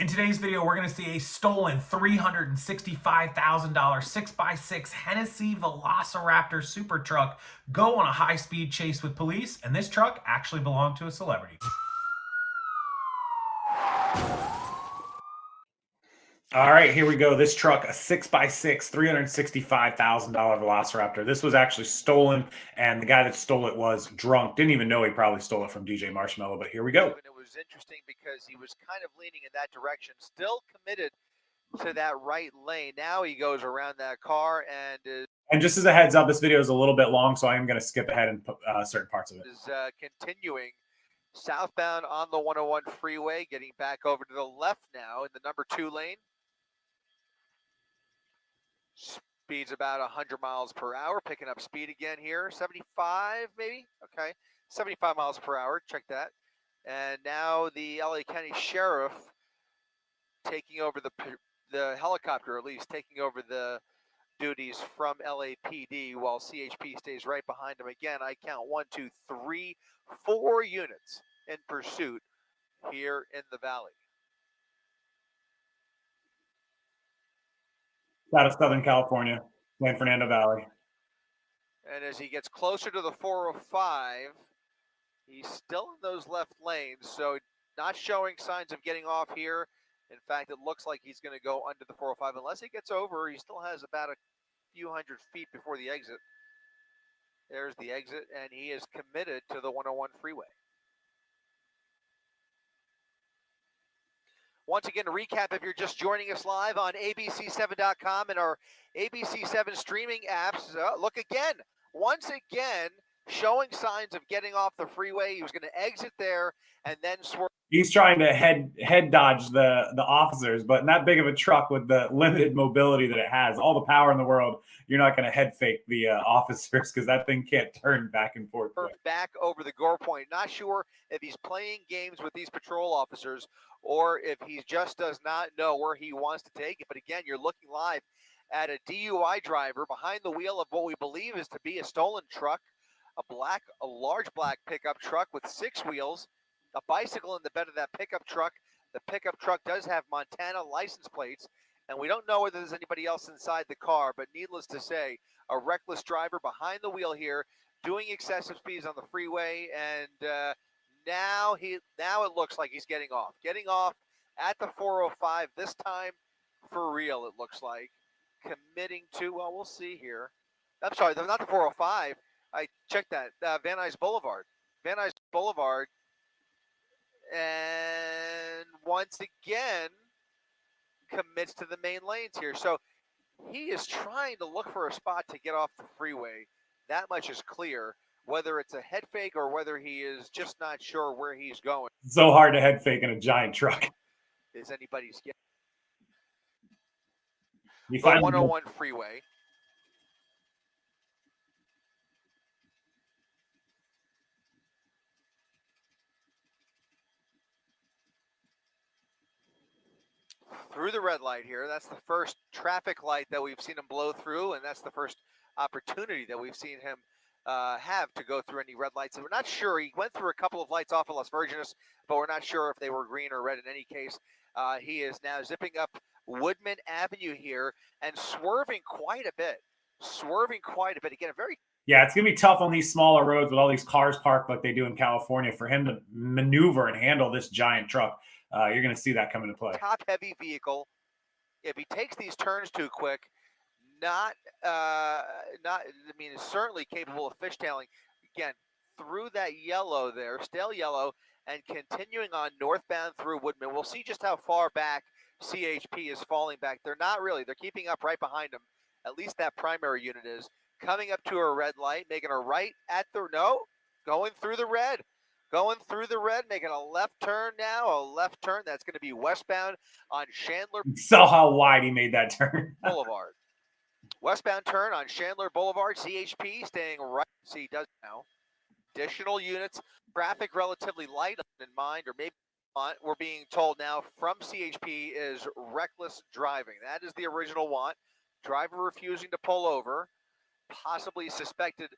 In today's video, we're going to see a stolen $365,000 6x6 Hennessey VelociRaptor super truck go on a high-speed chase with police, and this truck actually belonged to a celebrity. All right, here we go. This truck, a 6x6, $365,000 VelociRaptor. This was actually stolen, and the guy that stole it was drunk. Didn't even know he probably stole it from DJMarshmello, but here we go. And it was interesting because he was kind of leaning in that direction, still committed to that right lane. Now he goes around that car and is... And just as a heads up, this video is a little bit long, so I am going to skip ahead and put certain parts of it. Is continuing southbound on the 101 freeway, getting back over to the left now in the number 2 lane. Speed's about 100 miles per hour, picking up speed again here. 75 maybe? Okay, 75 miles per hour, check that. And now the LA County Sheriff taking over the helicopter, at least taking over the duties from LAPD, while CHP stays right behind him. Again, I count 1, 2, 3, 4 units in pursuit here in the valley. Out of Southern California, San Fernando Valley. And as he gets closer to the 405, he's still in those left lanes, so not showing signs of getting off here. In fact, it looks like he's going to go under the 405. Unless he gets over, he still has about a few hundred feet before the exit. There's the exit, and he is committed to the 101 freeway. Once again, to recap, if you're just joining us live on abc7.com and our ABC7 streaming apps, look again, once again, showing signs of getting off the freeway. He was going to exit there and then swerve. He's trying to head dodge the officers, but in that big of a truck with the limited mobility that it has, all the power in the world, you're not going to head fake the officers because that thing can't turn back and forth. Back over the gore point. Not sure if he's playing games with these patrol officers or if he just does not know where he wants to take it. But again, you're looking live at a DUI driver behind the wheel of what we believe is to be a stolen truck, a large black pickup truck with 6 wheels, a bicycle in the bed of that pickup truck. The pickup truck does have Montana license plates, and we don't know whether there's anybody else inside the car, but needless to say, a reckless driver behind the wheel here, doing excessive speeds on the freeway, and now it looks like he's getting off at the 405 this time for real. It looks like committing to, well, we'll see here. I'm sorry, not the 405. I checked that Van Nuys Boulevard, and once again commits to the main lanes here. So he is trying to look for a spot to get off the freeway. That much is clear. Whether it's a head fake or whether he is just not sure where he's going. It's so hard to head fake in a giant truck. Is anybody's guess. The 101 freeway. Through the red light here. That's the first traffic light that we've seen him blow through, and that's the first opportunity that we've seen him have to go through any red lights. And we're not sure. He went through a couple of lights off of Las Virgenes, but we're not sure if they were green or red in any case. He is now zipping up Woodman Avenue here and swerving quite a bit. Again, yeah, it's going to be tough on these smaller roads with all these cars parked like they do in California for him to maneuver and handle this giant truck. You're going to see that come into play. Top-heavy vehicle. If he takes these turns too quick, is certainly capable of fishtailing. Again, through that yellow there, stale yellow, and continuing on northbound through Woodman. We'll see just how far back CHP is falling back. They're not really. They're keeping up right behind him. At least that primary unit is. Coming up to a red light, making a right at the, no, going through the red, making a left turn now, That's going to be westbound on Chandler. You saw how wide he made that turn. Boulevard. Westbound turn on Chandler Boulevard. CHP staying right. See, he does now. Additional units. Traffic relatively light in mind, or maybe not. We're being told now from CHP is reckless driving. That is the original want. Driver refusing to pull over. Possibly suspected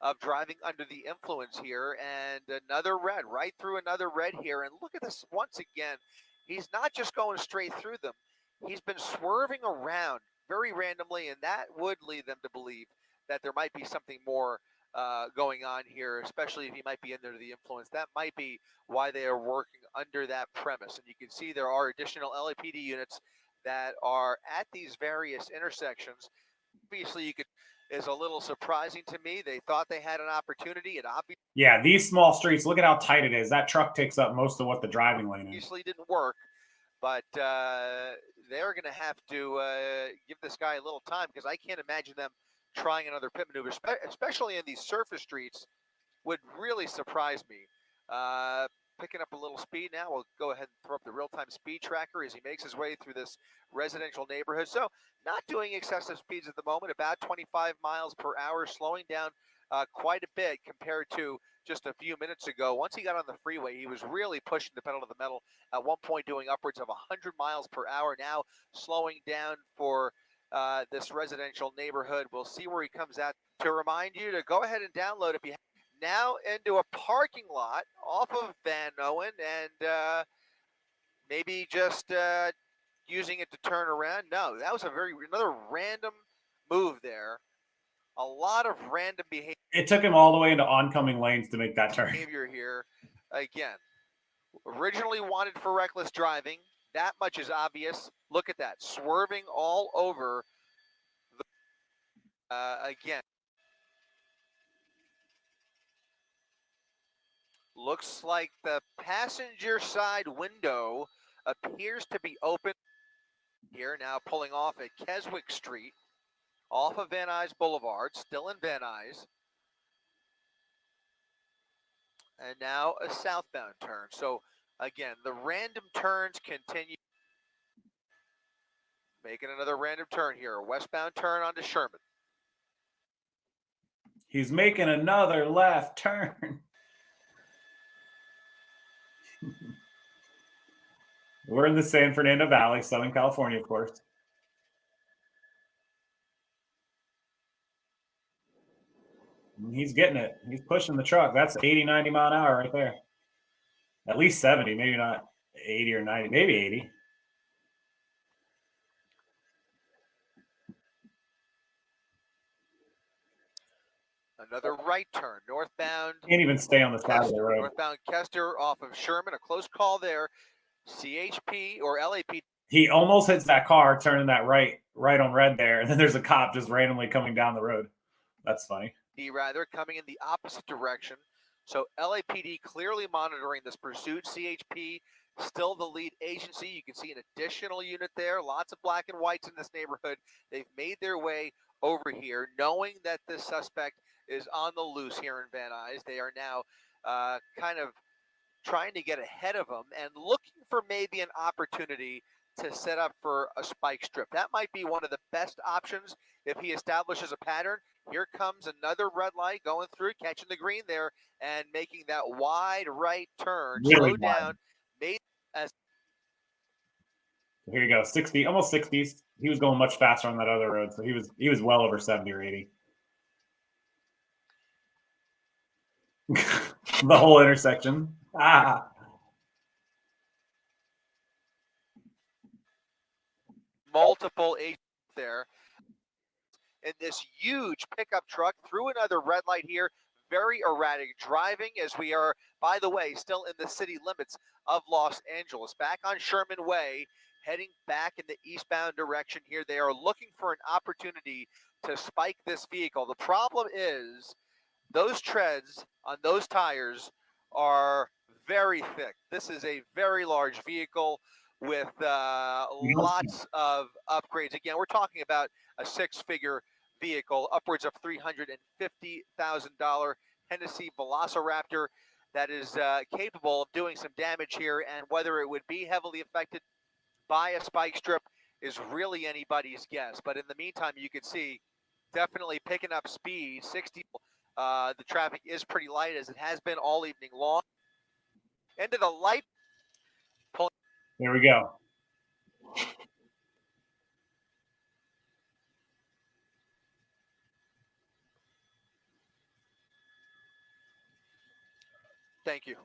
of driving under the influence here. And another red, right through another red here. And look at this once again. he's not just going straight through them. He's been swerving around very randomly, and that would lead them to believe that there might be something more going on here, especially if he might be under the influence. That might be why they are working under that premise. And you can see there are additional LAPD units that are at these various intersections. Obviously, you could is a little surprising to me. They thought they had an opportunity. It Yeah, these small streets, look at how tight it is. That truck takes up most of what the driving lane is. Obviously didn't work, but they're going to have to give this guy a little time, because I can't imagine them trying another pit maneuver, especially in these surface streets. Would really surprise me. Picking up a little speed now. We'll go ahead and throw up the real-time speed tracker as he makes his way through this residential neighborhood. So not doing excessive speeds at the moment, about 25 miles per hour, slowing down quite a bit compared to just a few minutes ago. Once he got on the freeway, he was really pushing the pedal to the metal, at one point doing upwards of 100 miles per hour, now slowing down for this residential neighborhood. We'll see where he comes out. To remind you to go ahead and download if you have. Now into a parking lot off of Van Owen, and maybe just using it to turn around. No, that was another random move there. A lot of random behavior. It took him all the way into oncoming lanes to make that turn. Behavior here, again, originally wanted for reckless driving. That much is obvious. Look at that, swerving all over. Again. Looks like the passenger side window appears to be open here. Now pulling off at Keswick Street, off of Van Nuys Boulevard, still in Van Nuys. And now a southbound turn. So again, the random turns continue. Making another random turn here, a westbound turn onto Sherman. He's making another left turn. We're in the San Fernando Valley, Southern California, of course. He's getting it. He's pushing the truck. That's 80, 90 mile an hour right there. At least 70, maybe not 80 or 90, maybe 80. Another right turn, northbound. Can't even stay on the side of the road. Northbound Kester off of Sherman, a close call there. CHP or LAPD. He almost hits that car turning that right on red there, and then there's a cop just randomly coming down the road. That's funny. Rather coming in the opposite direction. So LAPD clearly monitoring this pursuit. CHP still the lead agency. You can see an additional unit there. Lots of black and whites in this neighborhood. They've made their way over here, knowing that this suspect is on the loose here in Van Nuys. They are now kind of trying to get ahead of him and looking for maybe an opportunity to set up for a spike strip. That might be one of the best options if he establishes a pattern. Here comes another red light going through, catching the green there and making that wide right turn. Really slow down. Made as here you go, 60, almost 60s. He was going much faster on that other road, so he was well over 70 or 80. The whole intersection. Multiple agents there. And this huge pickup truck through another red light here. Very erratic driving, as we are, by the way, still in the city limits of Los Angeles. Back on Sherman Way, heading back in the eastbound direction here. They are looking for an opportunity to spike this vehicle. The problem is those treads on those tires are very thick. This is a very large vehicle with lots of upgrades. Again, we're talking about a six-figure vehicle, upwards of $350,000 Hennessey VelociRaptor that is capable of doing some damage here, and whether it would be heavily affected by a spike strip is really anybody's guess. But in the meantime, you can see definitely picking up speed. 60. The traffic is pretty light, as it has been all evening long. Into the light. Here we go. Thank you.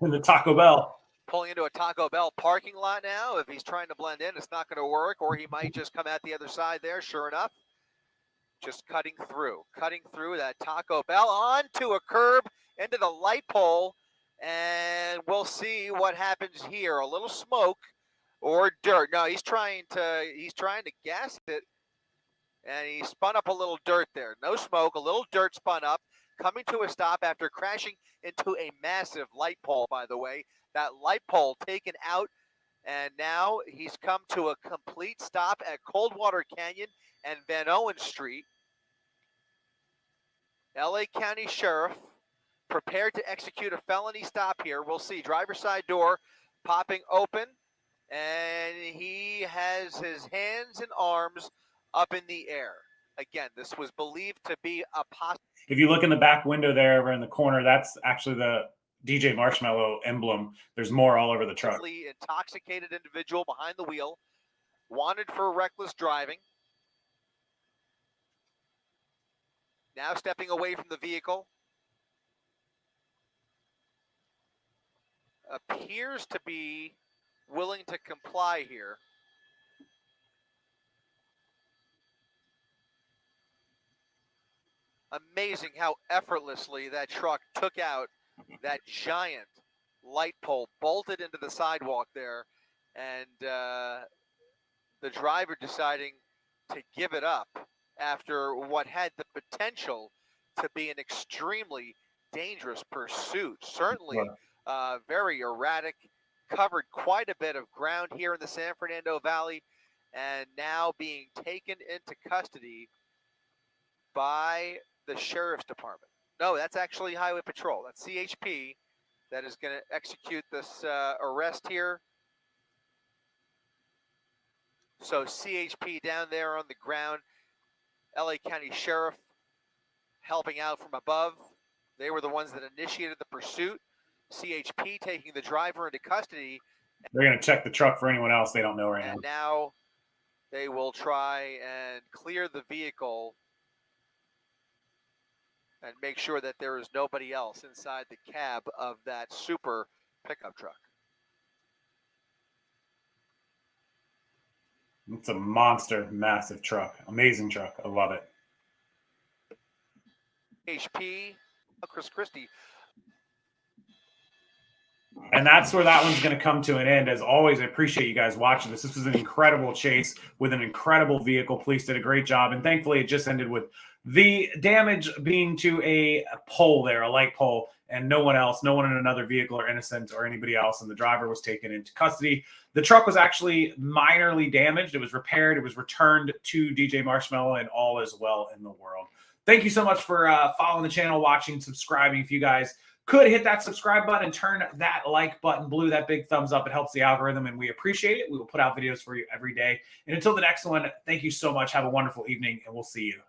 In the Taco Bell. pulling into a Taco Bell parking lot now. If he's trying to blend in, it's not going to work, or he might just come out the other side there. Sure enough, just cutting through that Taco Bell onto a curb, into the light pole, and we'll see what happens here. A little smoke or dirt. No, he's trying to gas it, and he spun up a little dirt there. No smoke, a little dirt spun up, coming to a stop after crashing into a massive light pole, by the way. That light pole taken out, and now he's come to a complete stop at Coldwater Canyon and Van Owen Street. LA County Sheriff prepared to execute a felony stop here. We'll see. Driver's side door popping open, and he has his hands and arms up in the air. Again, this was believed to be a possible. If you look in the back window there over in the corner, that's actually the DJMarshmello emblem. There's more all over the truck. Intoxicated individual behind the wheel, wanted for reckless driving. Now stepping away from the vehicle. Appears to be willing to comply here. Amazing how effortlessly that truck took out that giant light pole, bolted into the sidewalk there, and the driver deciding to give it up after what had the potential to be an extremely dangerous pursuit. Certainly very erratic, covered quite a bit of ground here in the San Fernando Valley, and now being taken into custody by the Sheriff's Department. No, that's actually Highway Patrol. That's CHP that is going to execute this arrest here. So CHP down there on the ground, LA County Sheriff helping out from above. They were the ones that initiated the pursuit. CHP taking the driver into custody. They're going to check the truck for anyone else they don't know right now. And now they will try and clear the vehicle and make sure that there is nobody else inside the cab of that super pickup truck. It's a monster, massive truck. Amazing truck. I love it. HP, Chris Christie. And that's where that one's going to come to an end. As always, I appreciate you guys watching this. This was an incredible chase with an incredible vehicle. Police did a great job. And thankfully, it just ended with the damage being to a pole there, a light pole, and no one else, no one in another vehicle or innocent or anybody else. And the driver was taken into custody. The truck was actually minorly damaged. It was repaired. It was returned to DJMarshmello, and all is well in the world. Thank you so much for following the channel, watching, subscribing. If you guys could hit that subscribe button and turn that like button blue, that big thumbs up, it helps the algorithm, and we appreciate it. We will put out videos for you every day. And until the next one, thank you so much. Have a wonderful evening, and we'll see you